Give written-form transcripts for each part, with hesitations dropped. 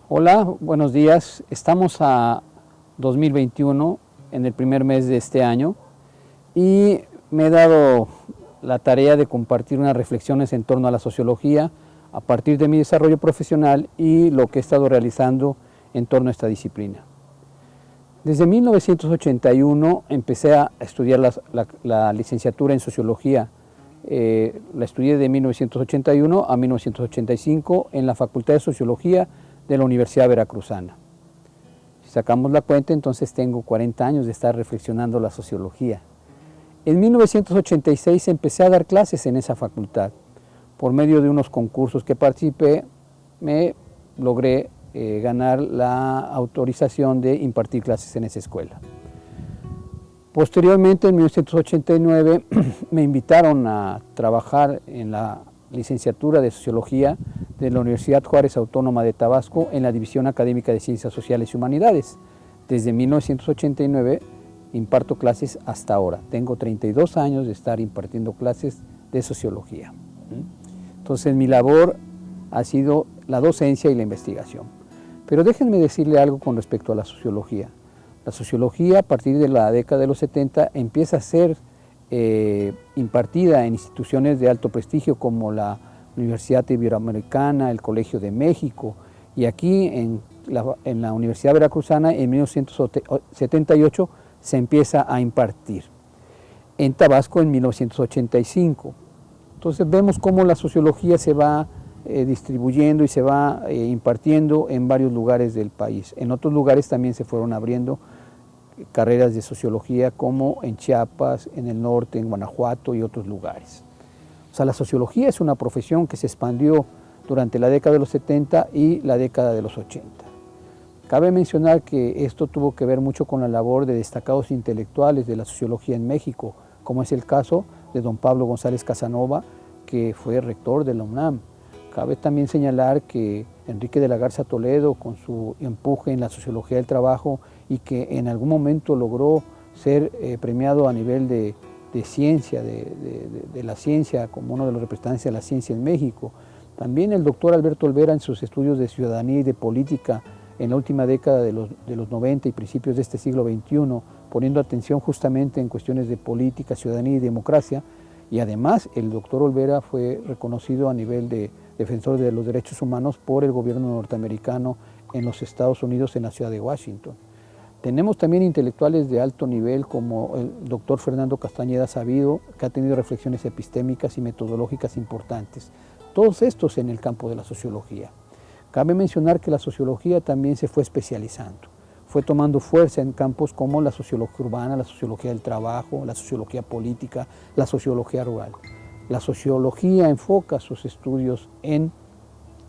Hola, buenos días. Estamos a 2021, en el primer mes de este año, y me he dado la tarea de compartir unas reflexiones en torno a la sociología a partir de mi desarrollo profesional y lo que he estado realizando en torno a esta disciplina. Desde 1981 empecé a estudiar la licenciatura en sociología. La estudié de 1981 a 1985 en la Facultad de Sociología de la Universidad Veracruzana. Si sacamos la cuenta, entonces tengo 40 años de estar reflexionando la sociología. En 1986 empecé a dar clases en esa facultad. Por medio de unos concursos que participé, me logré ganar la autorización de impartir clases en esa escuela. Posteriormente, en 1989, me invitaron a trabajar en la licenciatura de Sociología de la Universidad Juárez Autónoma de Tabasco en la División Académica de Ciencias Sociales y Humanidades. Desde 1989 imparto clases hasta ahora. Tengo 32 años de estar impartiendo clases de sociología. Entonces mi labor ha sido la docencia y la investigación. Pero déjenme decirle algo con respecto a la sociología. La sociología, a partir de la década de los 70, empieza a ser impartida en instituciones de alto prestigio como la Universidad Iberoamericana, el Colegio de México, y aquí en la Universidad Veracruzana en 1978 se empieza a impartir. En Tabasco en 1985. Entonces vemos cómo la sociología se va distribuyendo y se va impartiendo en varios lugares del país. En otros lugares también se fueron abriendo carreras de sociología, como en Chiapas, en el norte, en Guanajuato y otros lugares. O sea, la sociología es una profesión que se expandió durante la década de los 70 y la década de los 80. Cabe mencionar que esto tuvo que ver mucho con la labor de destacados intelectuales de la sociología en México, como es el caso de don Pablo González Casanova, que fue rector de la UNAM. Cabe también señalar que Enrique de la Garza Toledo, con su empuje en la sociología del trabajo y que en algún momento logró ser premiado a nivel de ciencia, de la ciencia, como uno de los representantes de la ciencia en México. También el doctor Alberto Olvera, en sus estudios de ciudadanía y de política en la última década de los 90 y principios de este siglo XXI, poniendo atención justamente en cuestiones de política, ciudadanía y democracia. Y además el doctor Olvera fue reconocido a nivel de defensor de los derechos humanos por el gobierno norteamericano en los Estados Unidos, en la ciudad de Washington. Tenemos también intelectuales de alto nivel como el doctor Fernando Castañeda Sabido, que ha tenido reflexiones epistémicas y metodológicas importantes. Todos estos en el campo de la sociología. Cabe mencionar que la sociología también se fue especializando. Fue tomando fuerza en campos como la sociología urbana, la sociología del trabajo, la sociología política, la sociología rural. La sociología enfoca sus estudios en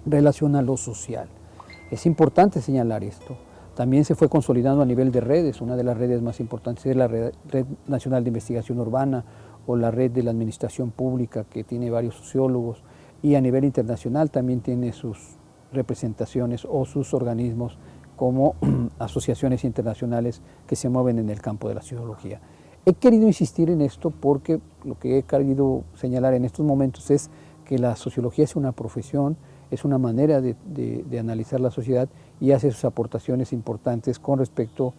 relación a lo social. Es importante señalar esto. También se fue consolidando a nivel de redes. Una de las redes más importantes es la Red Nacional de Investigación Urbana o la Red de la Administración Pública, que tiene varios sociólogos, y a nivel internacional también tiene sus representaciones o sus organismos como asociaciones internacionales que se mueven en el campo de la sociología. He querido insistir en esto porque lo que he querido señalar en estos momentos es que la sociología es una profesión, es una manera de analizar la sociedad y hace sus aportaciones importantes con respecto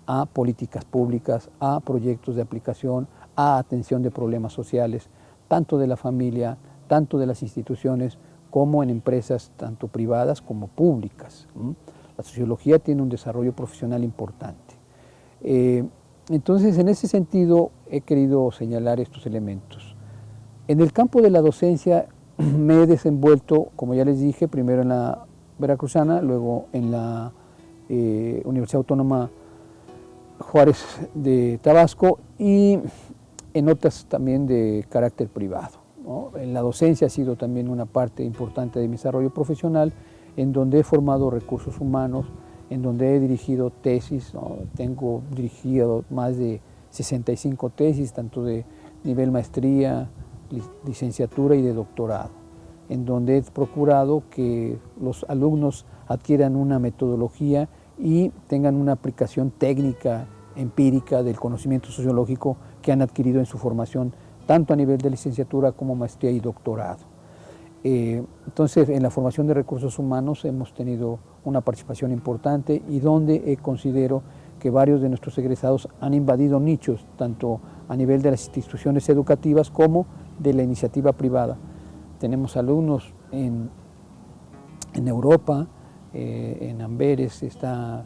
a políticas públicas, a proyectos de aplicación, a atención de problemas sociales, tanto de la familia, tanto de las instituciones, como en empresas tanto privadas como públicas. La sociología tiene un desarrollo profesional importante. Entonces, en ese sentido, he querido señalar estos elementos. En el campo de la docencia me he desenvuelto, como ya les dije, primero en la Veracruzana, luego en la Universidad Autónoma Juárez de Tabasco y en otras también de carácter privado, ¿no? En la docencia ha sido también una parte importante de mi desarrollo profesional, en donde he formado recursos humanos, en donde he dirigido tesis, ¿no? Tengo dirigido más de 65 tesis, tanto de nivel maestría, licenciatura y de doctorado, en donde he procurado que los alumnos adquieran una metodología y tengan una aplicación técnica, empírica del conocimiento sociológico que han adquirido en su formación, tanto a nivel de licenciatura como maestría y doctorado. Entonces, en la formación de recursos humanos hemos tenido una participación importante y donde considero que varios de nuestros egresados han invadido nichos, tanto a nivel de las instituciones educativas como de la iniciativa privada. Tenemos alumnos en Europa, en Amberes está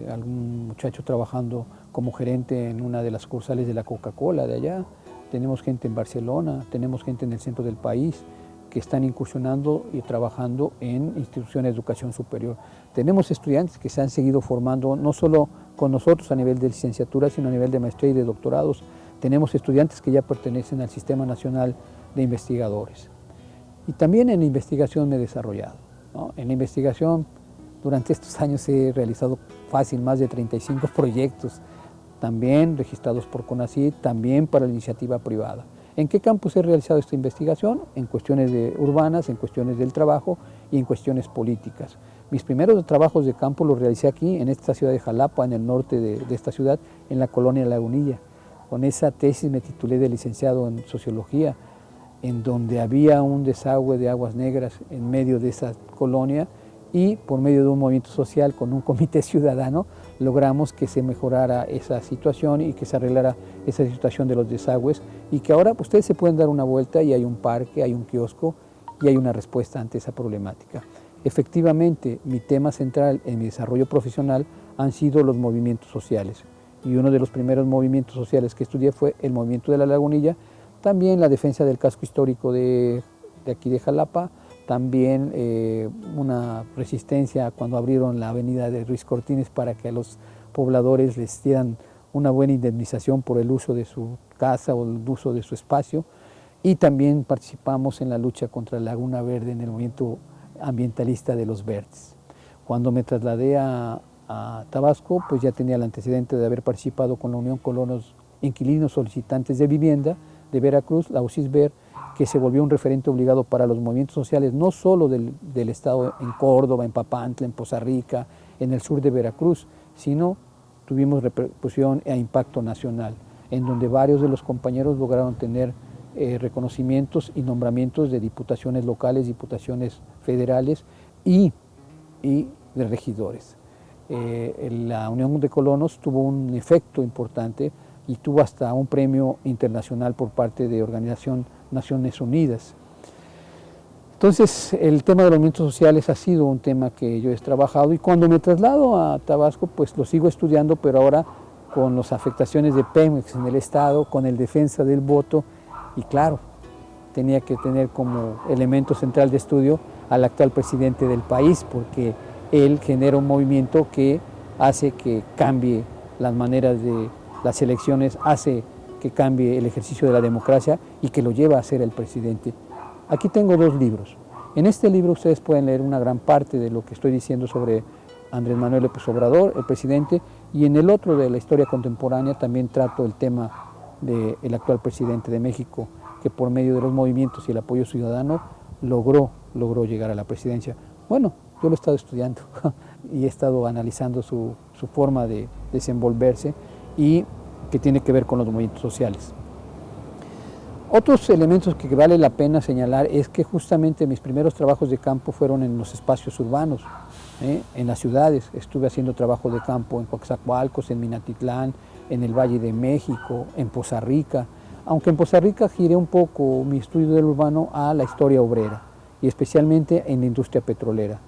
algún muchacho trabajando como gerente en una de las sucursales de la Coca-Cola de allá. Tenemos gente en Barcelona, tenemos gente en el centro del país que están incursionando y trabajando en instituciones de educación superior. Tenemos estudiantes que se han seguido formando no solo con nosotros a nivel de licenciatura, sino a nivel de maestría y de doctorados. Tenemos estudiantes que ya pertenecen al Sistema Nacional de Investigadores. Y también en la investigación me he desarrollado, ¿no? En la investigación, durante estos años he realizado fácil más de 35 proyectos, también registrados por CONACYT, también para la iniciativa privada. ¿En qué campos he realizado esta investigación? En cuestiones urbanas, en cuestiones del trabajo y en cuestiones políticas. Mis primeros trabajos de campo los realicé aquí, en esta ciudad de Jalapa, en el norte de esta ciudad, en la colonia Lagunilla. Con esa tesis me titulé de licenciado en Sociología, en donde había un desagüe de aguas negras en medio de esa colonia y por medio de un movimiento social con un comité ciudadano logramos que se mejorara esa situación y que se arreglara esa situación de los desagües y que ahora ustedes se pueden dar una vuelta y hay un parque, hay un kiosco y hay una respuesta ante esa problemática. Efectivamente, mi tema central en mi desarrollo profesional han sido los movimientos sociales y uno de los primeros movimientos sociales que estudié fue el movimiento de la Lagunilla, también la defensa del casco histórico de aquí de Jalapa, también una resistencia cuando abrieron la avenida de Ruiz Cortines para que a los pobladores les dieran una buena indemnización por el uso de su casa o el uso de su espacio, y también participamos en la lucha contra la Laguna Verde en el movimiento ambientalista de los Verdes. Cuando me trasladé a Tabasco, pues ya tenía el antecedente de haber participado con la Unión Colonos Inquilinos Solicitantes de Vivienda de Veracruz, la UCISBER, que se volvió un referente obligado para los movimientos sociales, no solo del estado en Córdoba, en Papantla, en Poza Rica, en el sur de Veracruz, sino tuvimos repercusión e impacto nacional, en donde varios de los compañeros lograron tener reconocimientos y nombramientos de diputaciones locales, diputaciones federales y de regidores. La Unión de Colonos tuvo un efecto importante y tuvo hasta un premio internacional por parte de Organización Naciones Unidas. Entonces, el tema de los movimientos sociales ha sido un tema que yo he trabajado y cuando me traslado a Tabasco, pues lo sigo estudiando, pero ahora con las afectaciones de Pemex en el Estado, con el defensa del voto y claro, tenía que tener como elemento central de estudio al actual presidente del país porque él genera un movimiento que hace que cambie las maneras de las elecciones, hace que cambie el ejercicio de la democracia y que lo lleva a ser el presidente. Aquí tengo dos libros. En este libro ustedes pueden leer una gran parte de lo que estoy diciendo sobre Andrés Manuel López Obrador, el presidente, y en el otro de la historia contemporánea también trato el tema del actual presidente de México, que por medio de los movimientos y el apoyo ciudadano logró llegar a la presidencia. Bueno, yo lo he estado estudiando y he estado analizando su forma de desenvolverse y que tiene que ver con los movimientos sociales. Otros elementos que vale la pena señalar es que justamente mis primeros trabajos de campo fueron en los espacios urbanos, en las ciudades. Estuve haciendo trabajo de campo en Coatzacoalcos, en Minatitlán, en el Valle de México, en Poza Rica, aunque en Poza Rica giré un poco mi estudio del urbano a la historia obrera y especialmente en la industria petrolera.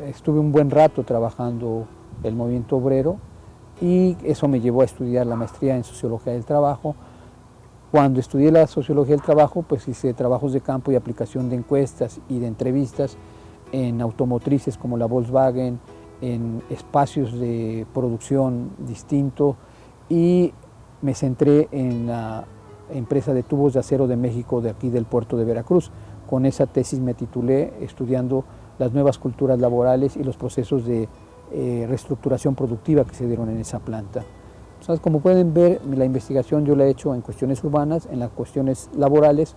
Estuve un buen rato trabajando el movimiento obrero y eso me llevó a estudiar la maestría en Sociología del Trabajo. Cuando estudié la Sociología del Trabajo, pues hice trabajos de campo y aplicación de encuestas y de entrevistas en automotrices como la Volkswagen, en espacios de producción distinto y me centré en la empresa de tubos de acero de México de aquí del puerto de Veracruz. Con esa tesis me titulé estudiando las nuevas culturas laborales y los procesos de reestructuración productiva que se dieron en esa planta. Entonces, como pueden ver, la investigación yo la he hecho en cuestiones urbanas, en las cuestiones laborales,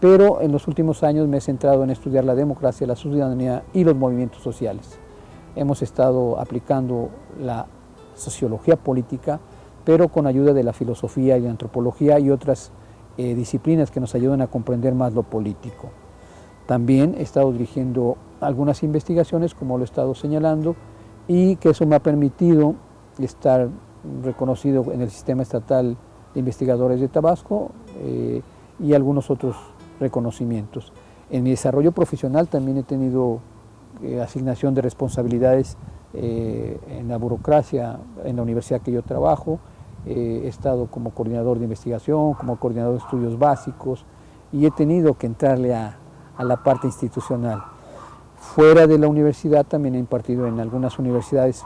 pero en los últimos años me he centrado en estudiar la democracia, la ciudadanía y los movimientos sociales. Hemos estado aplicando la sociología política, pero con ayuda de la filosofía y la antropología y otras disciplinas que nos ayudan a comprender más lo político. También he estado dirigiendo algunas investigaciones, como lo he estado señalando, y que eso me ha permitido estar reconocido en el Sistema Estatal de Investigadores de Tabasco y algunos otros reconocimientos. En mi desarrollo profesional también he tenido asignación de responsabilidades en la burocracia, en la universidad que yo trabajo. He estado como coordinador de investigación, como coordinador de estudios básicos, y he tenido que entrarle a la parte institucional. Fuera de la universidad también he impartido en algunas universidades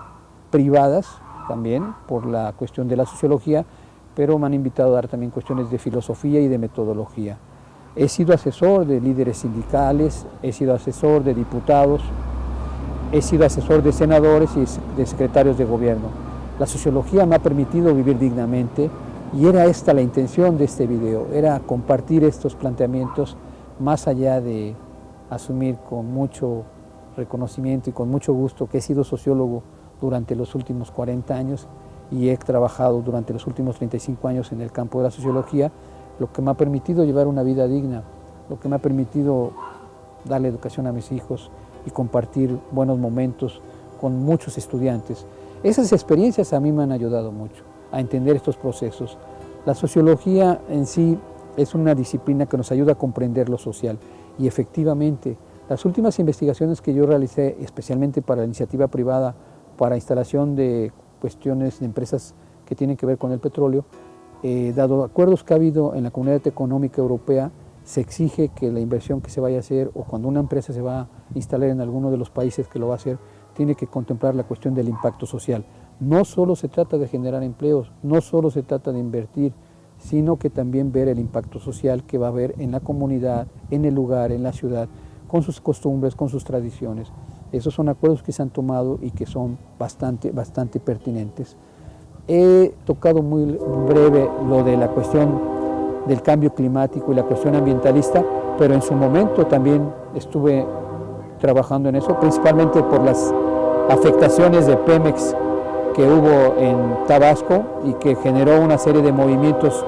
privadas, también por la cuestión de la sociología, pero me han invitado a dar también cuestiones de filosofía y de metodología. He sido asesor de líderes sindicales, he sido asesor de diputados, he sido asesor de senadores y de secretarios de gobierno. La sociología me ha permitido vivir dignamente y era esta la intención de este video, era compartir estos planteamientos más allá de asumir con mucho reconocimiento y con mucho gusto que he sido sociólogo durante los últimos 40 años y he trabajado durante los últimos 35 años en el campo de la sociología, lo que me ha permitido llevar una vida digna, lo que me ha permitido darle educación a mis hijos y compartir buenos momentos con muchos estudiantes. Esas experiencias a mí me han ayudado mucho a entender estos procesos. La sociología en sí es una disciplina que nos ayuda a comprender lo social y efectivamente las últimas investigaciones que yo realicé, especialmente para la iniciativa privada, para instalación de cuestiones de empresas que tienen que ver con el petróleo, dado acuerdos que ha habido en la Comunidad Económica Europea, se exige que la inversión que se vaya a hacer o cuando una empresa se va a instalar en alguno de los países que lo va a hacer, tiene que contemplar la cuestión del impacto social. No solo se trata de generar empleos, no solo se trata de invertir, sino que también ver el impacto social que va a haber en la comunidad, en el lugar, en la ciudad, con sus costumbres, con sus tradiciones. Esos son acuerdos que se han tomado y que son bastante pertinentes. He tocado muy breve lo de la cuestión del cambio climático y la cuestión ambientalista, pero en su momento también estuve trabajando en eso, principalmente por las afectaciones de Pemex que hubo en Tabasco y que generó una serie de movimientos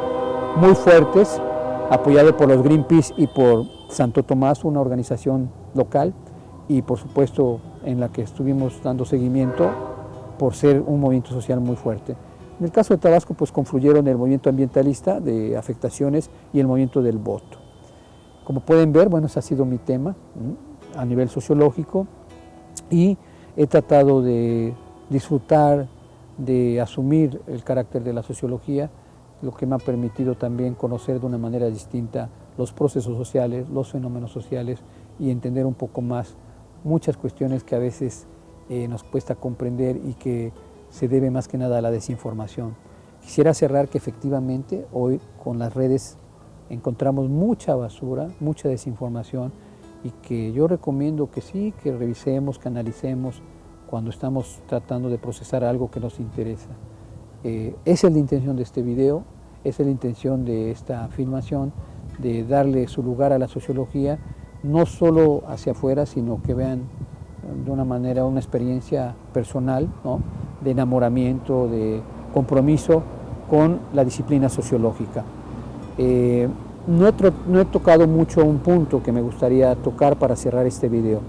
muy fuertes, apoyado por los Greenpeace y por Santo Tomás, una organización local, y por supuesto en la que estuvimos dando seguimiento por ser un movimiento social muy fuerte. En el caso de Tabasco, pues confluyeron el movimiento ambientalista de afectaciones y el movimiento del voto. Como pueden ver, bueno, ese ha sido mi tema a nivel sociológico y he tratado de disfrutar, de asumir el carácter de la sociología, lo que me ha permitido también conocer de una manera distinta los procesos sociales, los fenómenos sociales y entender un poco más muchas cuestiones que a veces nos cuesta comprender y que se debe más que nada a la desinformación. Quisiera cerrar que efectivamente hoy con las redes encontramos mucha basura, mucha desinformación y que yo recomiendo que sí, que revisemos, que analicemos cuando estamos tratando de procesar algo que nos interesa. Esa es la intención de este video, esa es la intención de esta filmación, de darle su lugar a la sociología, no solo hacia afuera, sino que vean de una manera una experiencia personal, ¿no?, de enamoramiento, de compromiso con la disciplina sociológica. No he tocado mucho un punto que me gustaría tocar para cerrar este video.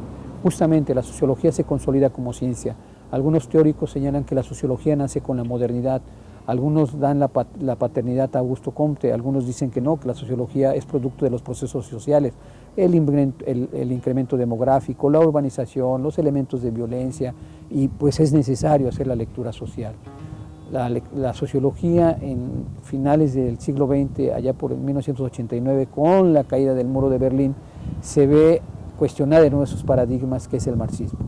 Justamente la sociología se consolida como ciencia. Algunos teóricos señalan que la sociología nace con la modernidad, algunos dan la paternidad a Augusto Comte, algunos dicen que no, que la sociología es producto de los procesos sociales, el incremento demográfico, la urbanización, los elementos de violencia, y pues es necesario hacer la lectura social. La sociología en finales del siglo XX, allá por 1989, con la caída del muro de Berlín, se ve cuestionar en uno de sus paradigmas, que es el marxismo.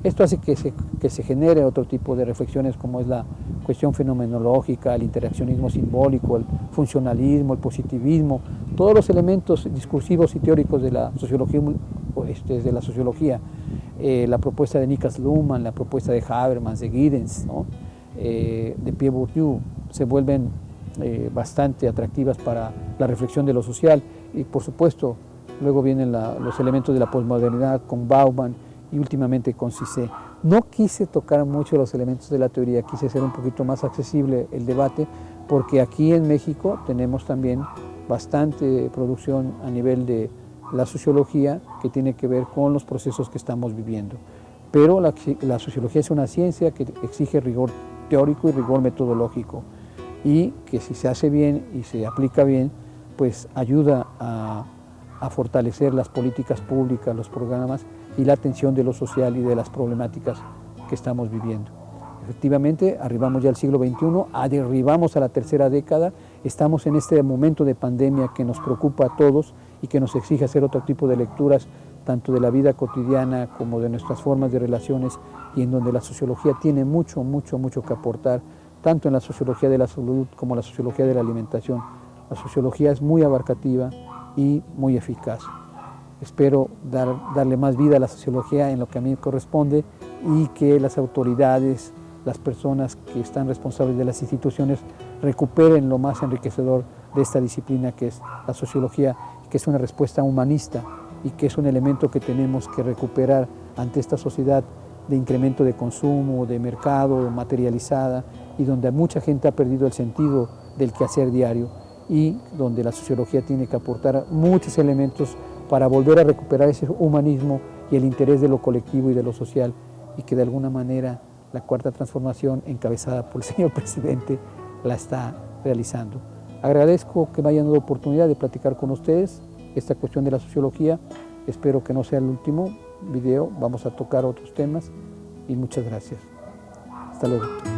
Esto hace que se genere otro tipo de reflexiones, como es la cuestión fenomenológica, el interaccionismo simbólico, el funcionalismo, el positivismo, todos los elementos discursivos y teóricos de la sociología, la propuesta de Niklas Luhmann, la propuesta de Habermas, de Giddens, ¿no?, de Pierre Bourdieu, se vuelven bastante atractivas para la reflexión de lo social, y por supuesto luego vienen los elementos de la posmodernidad con Bauman y últimamente con Cissé. No quise tocar mucho los elementos de la teoría, quise hacer un poquito más accesible el debate, porque aquí en México tenemos también bastante producción a nivel de la sociología que tiene que ver con los procesos que estamos viviendo. Pero la sociología es una ciencia que exige rigor teórico y rigor metodológico, y que si se hace bien y se aplica bien, pues ayuda a fortalecer las políticas públicas, los programas y la atención de lo social y de las problemáticas que estamos viviendo. Efectivamente, arribamos ya al siglo XXI, arribamos a la tercera década, estamos en este momento de pandemia que nos preocupa a todos y que nos exige hacer otro tipo de lecturas, tanto de la vida cotidiana como de nuestras formas de relaciones, y en donde la sociología tiene mucho que aportar, tanto en la sociología de la salud como en la sociología de la alimentación. La sociología es muy abarcativa y muy eficaz. Espero darle más vida a la sociología en lo que a mí me corresponde, y que las autoridades, las personas que están responsables de las instituciones recuperen lo más enriquecedor de esta disciplina que es la sociología, que es una respuesta humanista y que es un elemento que tenemos que recuperar ante esta sociedad de incremento de consumo, de mercado, materializada, y donde mucha gente ha perdido el sentido del quehacer diario, y donde la sociología tiene que aportar muchos elementos para volver a recuperar ese humanismo y el interés de lo colectivo y de lo social, y que de alguna manera la Cuarta Transformación, encabezada por el señor presidente, la está realizando. Agradezco que me hayan dado oportunidad de platicar con ustedes esta cuestión de la sociología. Espero que no sea el último video, vamos a tocar otros temas, y muchas gracias. Hasta luego.